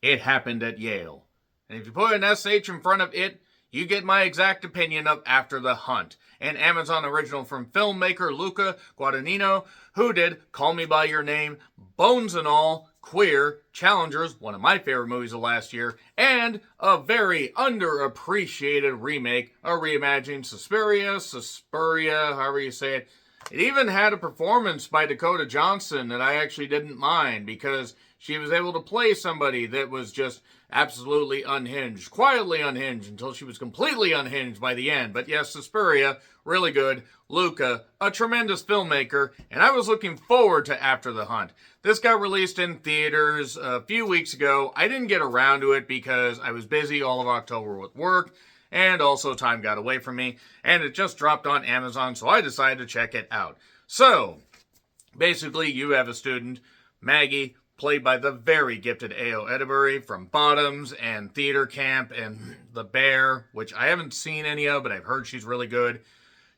It happened at Yale. And if you put an SH in front of it, you get my exact opinion of After the Hunt, an Amazon original from filmmaker Luca Guadagnino, who did Call Me By Your Name, Bones and All, Queer, Challengers, one of my favorite movies of last year, and a very underappreciated remake, a reimagined Suspiria, however you say it. It even had a performance by Dakota Johnson that I actually didn't mind because she was able to play somebody that was just absolutely unhinged, quietly unhinged until she was completely unhinged by the end. But yes, Suspiria, really good. Luca, a tremendous filmmaker, and I was looking forward to After the Hunt. This got released in theaters a few weeks ago. I didn't get around to it because I was busy all of October with work, and also time got away from me, and it just dropped on Amazon, so I decided to check it out. So, basically, you have a student, Maggie, played by the very gifted A.O. Edebury from Bottoms and Theater Camp and The Bear, which I haven't seen any of, but I've heard she's really good.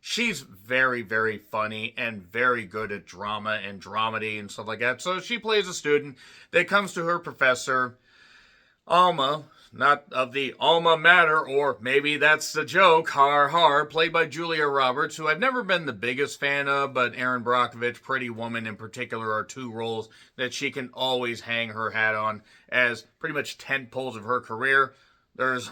She's very, very funny and very good at drama and dramedy and stuff like that. So she plays a student that comes to her professor, Alma, not of the alma mater, or maybe that's the joke, har har, played by Julia Roberts, who I've never been the biggest fan of, but Erin Brockovich, Pretty Woman in particular, are two roles that she can always hang her hat on as pretty much tentpoles of her career. There's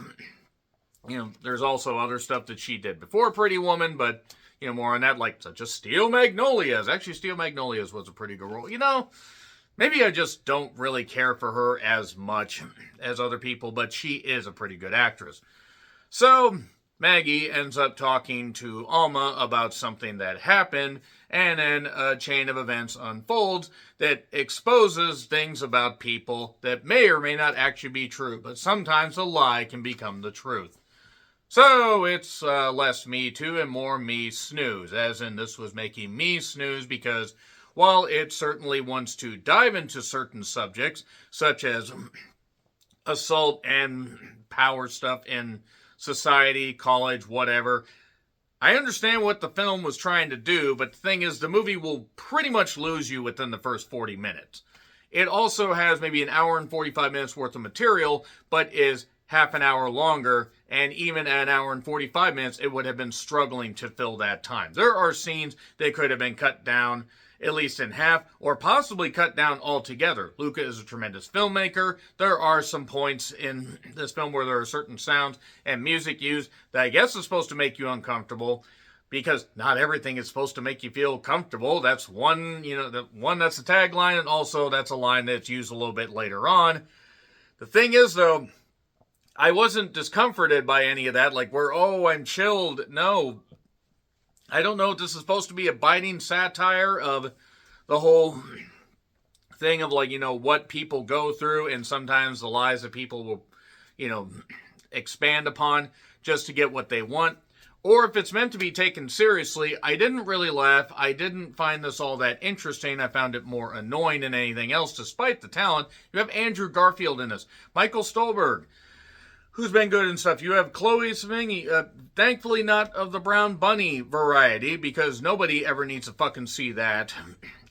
also other stuff that she did before Pretty Woman, but, more on that, like such as Steel Magnolias. Actually, Steel Magnolias was a pretty good role. Maybe I just don't really care for her as much as other people, but she is a pretty good actress. So, Maggie ends up talking to Alma about something that happened, and then a chain of events unfolds that exposes things about people that may or may not actually be true, but sometimes a lie can become the truth. So, it's less me too and more me snooze, as in this was making me snooze because while it certainly wants to dive into certain subjects, such as assault and power stuff in society, college, whatever, I understand what the film was trying to do, but the thing is, the movie will pretty much lose you within the first 40 minutes. It also has maybe an hour and 45 minutes worth of material, but is half an hour longer, and even at an hour and 45 minutes, it would have been struggling to fill that time. There are scenes that could have been cut down at least in half, or possibly cut down altogether. Luca is a tremendous filmmaker. There are some points in this film where there are certain sounds and music used that I guess is supposed to make you uncomfortable, because not everything is supposed to make you feel comfortable. That's one, that's a tagline, and also that's a line that's used a little bit later on. The thing is, though, I wasn't discomforted by any of that, like I'm chilled. No, I don't know if this is supposed to be a biting satire of the whole thing of what people go through and sometimes the lies that people will, expand upon just to get what they want. Or if it's meant to be taken seriously. I didn't really laugh. I didn't find this all that interesting. I found it more annoying than anything else, despite the talent. You have Andrew Garfield in this. Michael Stolberg, who's been good and stuff. You have Chloe Sevigny, thankfully not of the Brown Bunny variety, because nobody ever needs to fucking see that.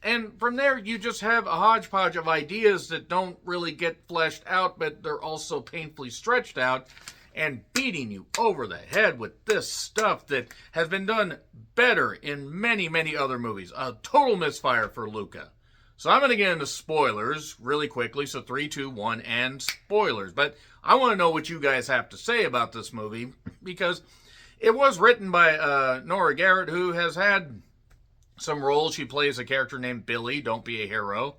And from there, you just have a hodgepodge of ideas that don't really get fleshed out, but they're also painfully stretched out, and beating you over the head with this stuff that has been done better in many, many other movies. A total misfire for Luca. So I'm going to get into spoilers really quickly. So 3, 2, 1, and spoilers. But I want to know what you guys have to say about this movie, because it was written by Nora Garrett, who has had some roles. She plays a character named Billy, Don't Be a Hero.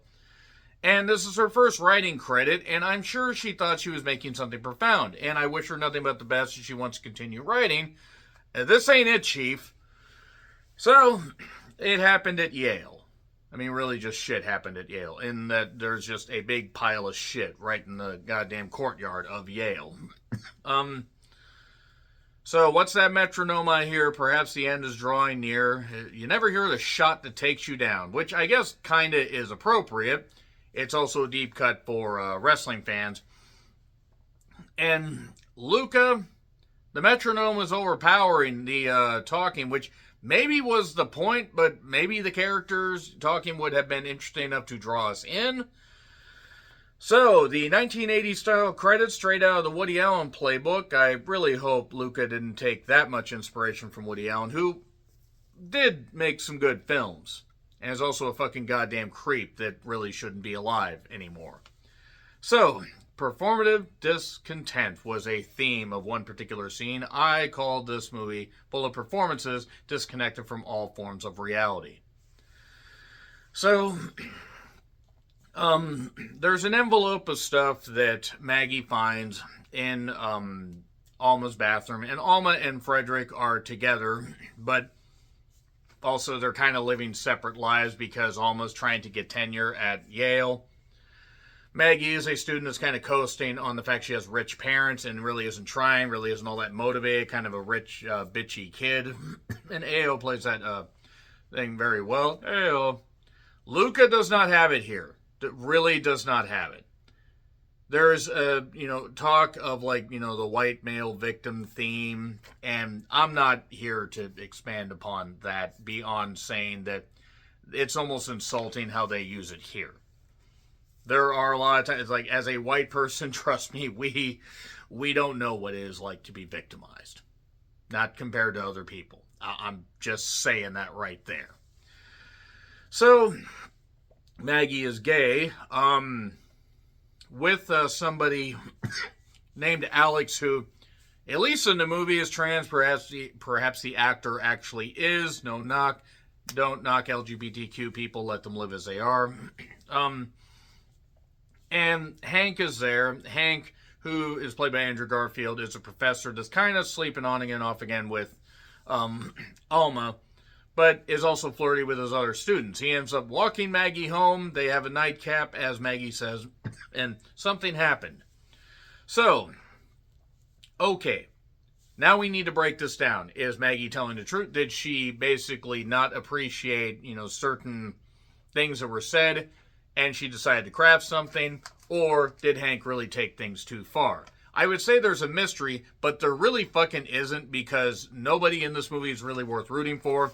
And this is her first writing credit, and I'm sure she thought she was making something profound. And I wish her nothing but the best if she wants to continue writing. This ain't it, Chief. So, it happened at Yale. I mean, really just shit happened at Yale, in that there's just a big pile of shit right in the goddamn courtyard of Yale. So what's that metronome I hear? Perhaps the end is drawing near. You never hear the shot that takes you down, which I guess kind of is appropriate. It's also a deep cut for wrestling fans. And Luca, the metronome was overpowering the talking, which maybe was the point, but maybe the characters talking would have been interesting enough to draw us in. So, the 1980s style credits straight out of the Woody Allen playbook. I really hope Luca didn't take that much inspiration from Woody Allen, who did make some good films, and is also a fucking goddamn creep that really shouldn't be alive anymore. So, performative discontent was a theme of one particular scene. I called this movie full of performances disconnected from all forms of reality. So, there's an envelope of stuff that Maggie finds in Alma's bathroom, and Alma and Frederick are together, but also they're kind of living separate lives because Alma's trying to get tenure at Yale. Maggie is a student that's kind of coasting on the fact she has rich parents and really isn't trying, really isn't all that motivated, kind of a rich, bitchy kid. And Ao plays that thing very well. Ao. Luca does not have it here. Really does not have it. There's talk of the white male victim theme, and I'm not here to expand upon that beyond saying that it's almost insulting how they use it here. There are a lot of times, like, as a white person, trust me, we don't know what it is like to be victimized. Not compared to other people. I'm just saying that right there. So, Maggie is gay, with somebody named Alex, who, at least in the movie, is trans. Perhaps the actor actually is. No knock. Don't knock LGBTQ people. Let them live as they are. And Hank is there. Hank, who is played by Andrew Garfield, is a professor that's kind of sleeping on again, off again with Alma, but is also flirty with his other students. He ends up walking Maggie home. They have a nightcap, as Maggie says, and something happened. So, okay, now we need to break this down. Is Maggie telling the truth? Did she basically not appreciate, certain things that were said, and she decided to craft something? Or did Hank really take things too far? I would say there's a mystery, but there really fucking isn't, because nobody in this movie is really worth rooting for.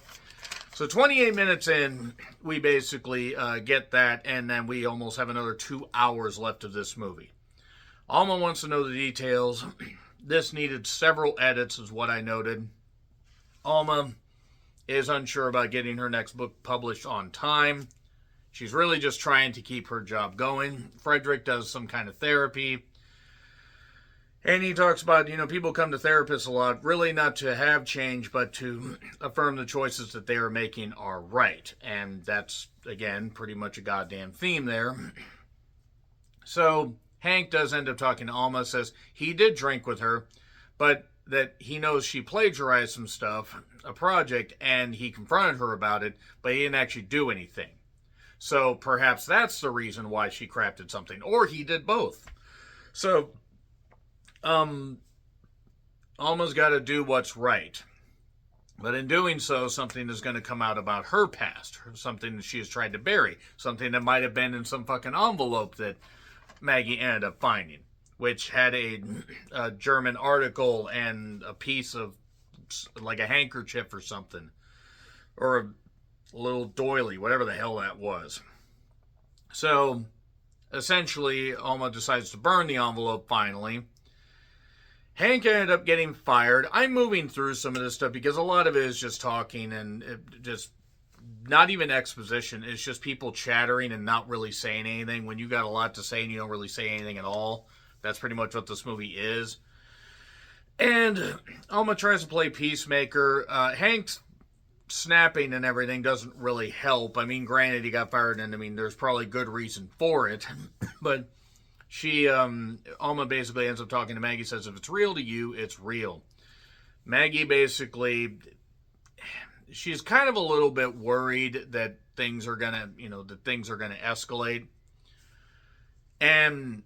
So 28 minutes in, we basically get that, and then we almost have another 2 hours left of this movie. Alma wants to know the details. This needed several edits, is what I noted. Alma is unsure about getting her next book published on time. She's really just trying to keep her job going. Frederick does some kind of therapy. And he talks about, people come to therapists a lot, really not to have change, but to affirm the choices that they are making are right. And that's, again, pretty much a goddamn theme there. So Hank does end up talking to Alma, says he did drink with her, but that he knows she plagiarized some stuff, a project, and he confronted her about it, but he didn't actually do anything. So perhaps that's the reason why she crafted something, or he did both. So Alma's got to do what's right. But in doing so, something is going to come out about her past, something that she has tried to bury, something that might have been in some fucking envelope that Maggie ended up finding, which had a German article and a piece of, like, a handkerchief or something, or a little doily, whatever the hell that was. So, essentially, Alma decides to burn the envelope finally. Hank ended up getting fired. I'm moving through some of this stuff because a lot of it is just talking and just not even exposition. It's just people chattering and not really saying anything. When you got a lot to say and you don't really say anything at all, that's pretty much what this movie is. And Alma tries to play peacemaker. Hank's snapping and everything doesn't really help. I mean, granted, he got fired, and there's probably good reason for it. But Alma basically ends up talking to Maggie, says, if it's real to you, it's real. Maggie basically, she's kind of a little bit worried that things are gonna, escalate. And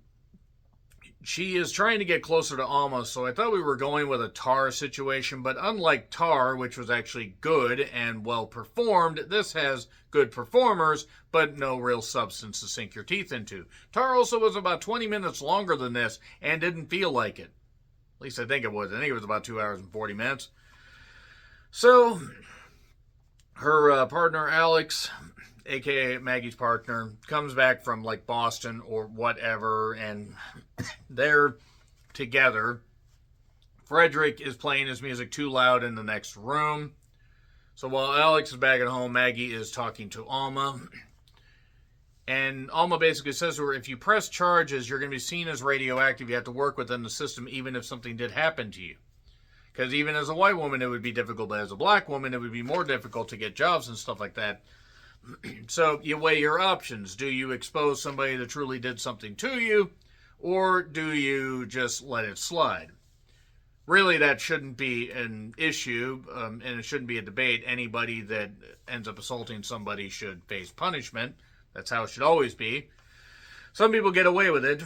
she is trying to get closer to Alma, so I thought we were going with a Tar situation, but unlike Tar, which was actually good and well performed, this has good performers, but no real substance to sink your teeth into. Tar also was about 20 minutes longer than this, and didn't feel like it. At least I think it was. I think it was about 2 hours and 40 minutes. So, her partner, Alex, aka Maggie's partner, comes back from like Boston or whatever, and they're together. Frederick is playing his music too loud in the next room. So while Alex is back at home, Maggie is talking to Alma. And Alma basically says to her, if you press charges, you're going to be seen as radioactive. You have to work within the system even if something did happen to you. Because even as a white woman, it would be difficult. But as a black woman, it would be more difficult to get jobs and stuff like that. So you weigh your options. Do you expose somebody that truly did something to you? Or do you just let it slide? Really, that shouldn't be an issue, and it shouldn't be a debate. Anybody that ends up assaulting somebody should face punishment. That's how it should always be. Some people get away with it.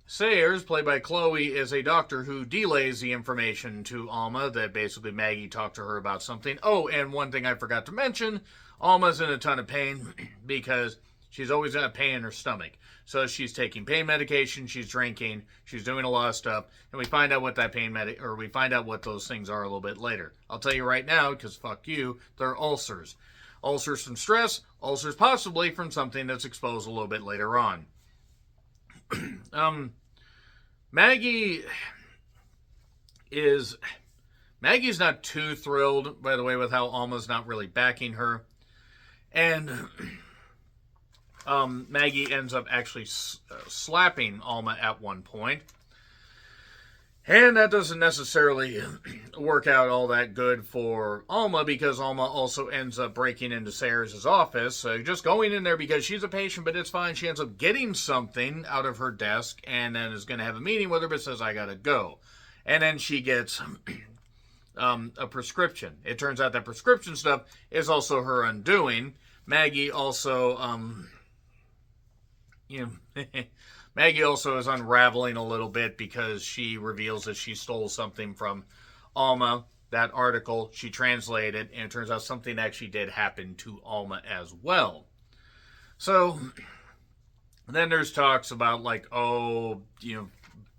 Sayers, played by Chloe, is a doctor who delays the information to Alma that basically Maggie talked to her about something. Oh, and one thing I forgot to mention, Alma's in a ton of pain because she's always got pain in her stomach. So she's taking pain medication, she's drinking, she's doing a lot of stuff, and we find out what that we find out what those things are a little bit later. I'll tell you right now, because fuck you, they're ulcers. Ulcers from stress, ulcers possibly from something that's exposed a little bit later on. Maggie's not too thrilled, by the way, with how Alma's not really backing her. And Maggie ends up actually slapping Alma at one point. And that doesn't necessarily work out all that good for Alma because Alma also ends up breaking into Sayers' office. So just going in there because she's a patient, but it's fine. She ends up getting something out of her desk and then is going to have a meeting with her, but says, I got to go. And then she gets a prescription. It turns out that prescription stuff is also her undoing. Maggie also, Maggie also is unraveling a little bit because she reveals that she stole something from Alma. That article, she translated, and it turns out something actually did happen to Alma as well. So, then there's talks about, like,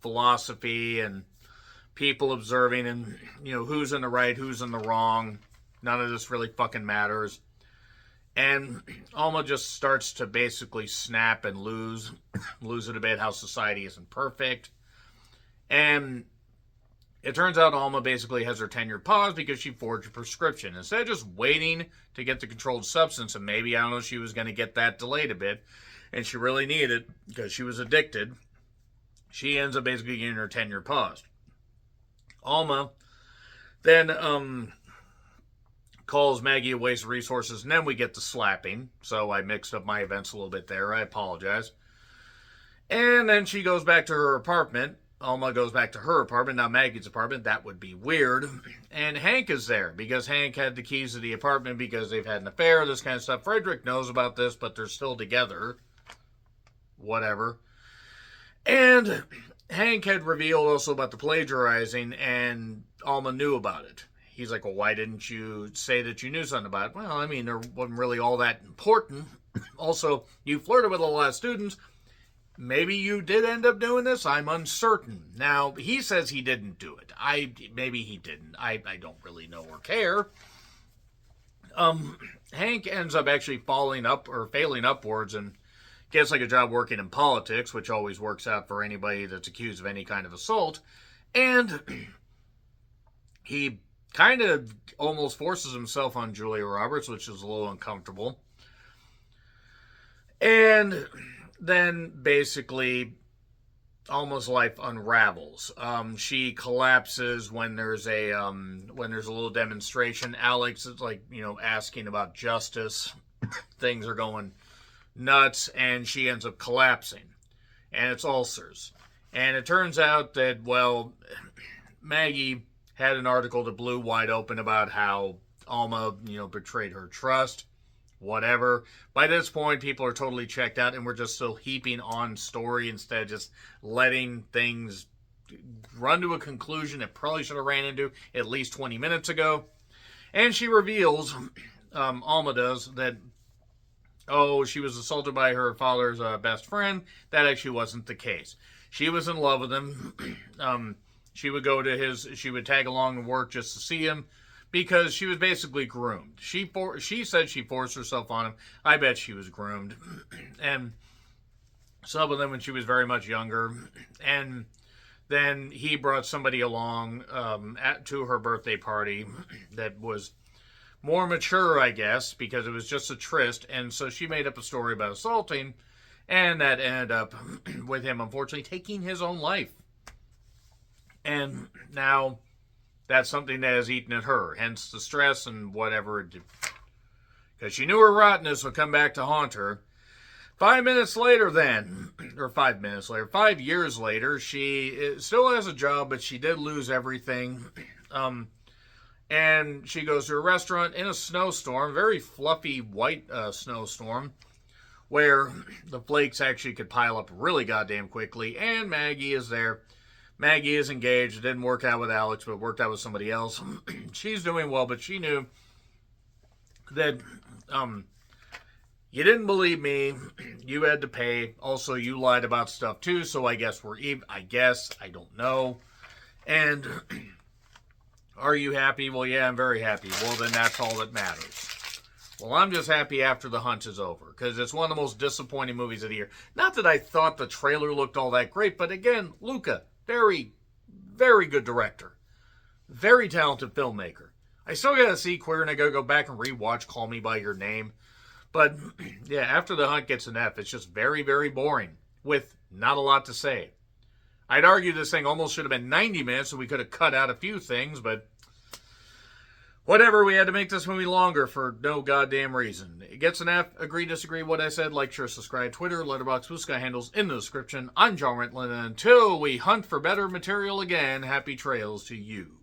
philosophy and people observing and, who's in the right, who's in the wrong. None of this really fucking matters. And Alma just starts to basically snap and lose it a bit, how society isn't perfect. And it turns out Alma basically has her tenure paused because she forged a prescription. Instead of just waiting to get the controlled substance, and maybe, I don't know, she was going to get that delayed a bit, and she really needed it because she was addicted, she ends up basically getting her tenure paused. Alma then calls Maggie a waste of resources, and then we get the slapping. So I mixed up my events a little bit there. I apologize. And then she goes back to her apartment. Alma goes back to her apartment, not Maggie's apartment. That would be weird. And Hank is there because Hank had the keys to the apartment because they've had an affair, this kind of stuff. Frederick knows about this, but they're still together. Whatever. And Hank had revealed also about the plagiarizing, and Alma knew about it. He's like, well, why didn't you say that you knew something about it? Well, I mean, there wasn't really all that important. Also, you flirted with a lot of students. Maybe you did end up doing this. I'm uncertain. Now, he says he didn't do it. Maybe he didn't. I don't really know or care. Hank ends up actually failing upwards and gets like a job working in politics, which always works out for anybody that's accused of any kind of assault. And he kind of almost forces himself on Julia Roberts, which is a little uncomfortable. And then basically Alma's life unravels. She collapses when there's a little demonstration. Alex is asking about justice. Things are going nuts, and she ends up collapsing. And it's ulcers. And it turns out that, Maggie had an article that blew wide open about how Alma, betrayed her trust, whatever. By this point, people are totally checked out, and we're just still heaping on story instead of just letting things run to a conclusion it probably should have ran into at least 20 minutes ago. And she reveals, Alma does, that, she was assaulted by her father's best friend. That actually wasn't the case. She was in love with him. She would tag along to work just to see him, because she was basically groomed. She said she forced herself on him. I bet she was groomed. And some of them when she was very much younger. And then he brought somebody along to her birthday party that was more mature, I guess, because it was just a tryst. And so she made up a story about assaulting, and that ended up with him, unfortunately, taking his own life. And now that's something that has eaten at her, hence the stress and whatever. Because she knew her rottenness would come back to haunt her. 5 minutes later then, or 5 minutes later, 5 years later, she still has a job, but she did lose everything. And she goes to a restaurant in a snowstorm, very fluffy white snowstorm, where the flakes actually could pile up really goddamn quickly, and Maggie is there. Maggie is engaged. It didn't work out with Alex, but it worked out with somebody else. She's doing well, but she knew that you didn't believe me. You had to pay. Also, you lied about stuff too, so I guess we're even. I guess. I don't know. And are you happy? Well, yeah, I'm very happy. Well, then that's all that matters. Well, I'm just happy after the hunt is over, because it's one of the most disappointing movies of the year. Not that I thought the trailer looked all that great, but again, Luca, very, very good director. Very talented filmmaker. I still gotta see Queer, and I gotta go back and rewatch Call Me By Your Name. But, yeah, after the hunt gets an F, it's just very, very boring, with not a lot to say. I'd argue this thing almost should have been 90 minutes, so we could have cut out a few things, but whatever, we had to make this movie longer for no goddamn reason. It gets an F. Agree, disagree, what I said, like, share, subscribe, Twitter, Letterboxd, Blue Sky handles in the description. I'm John Rentlin, and until we hunt for better material again, happy trails to you.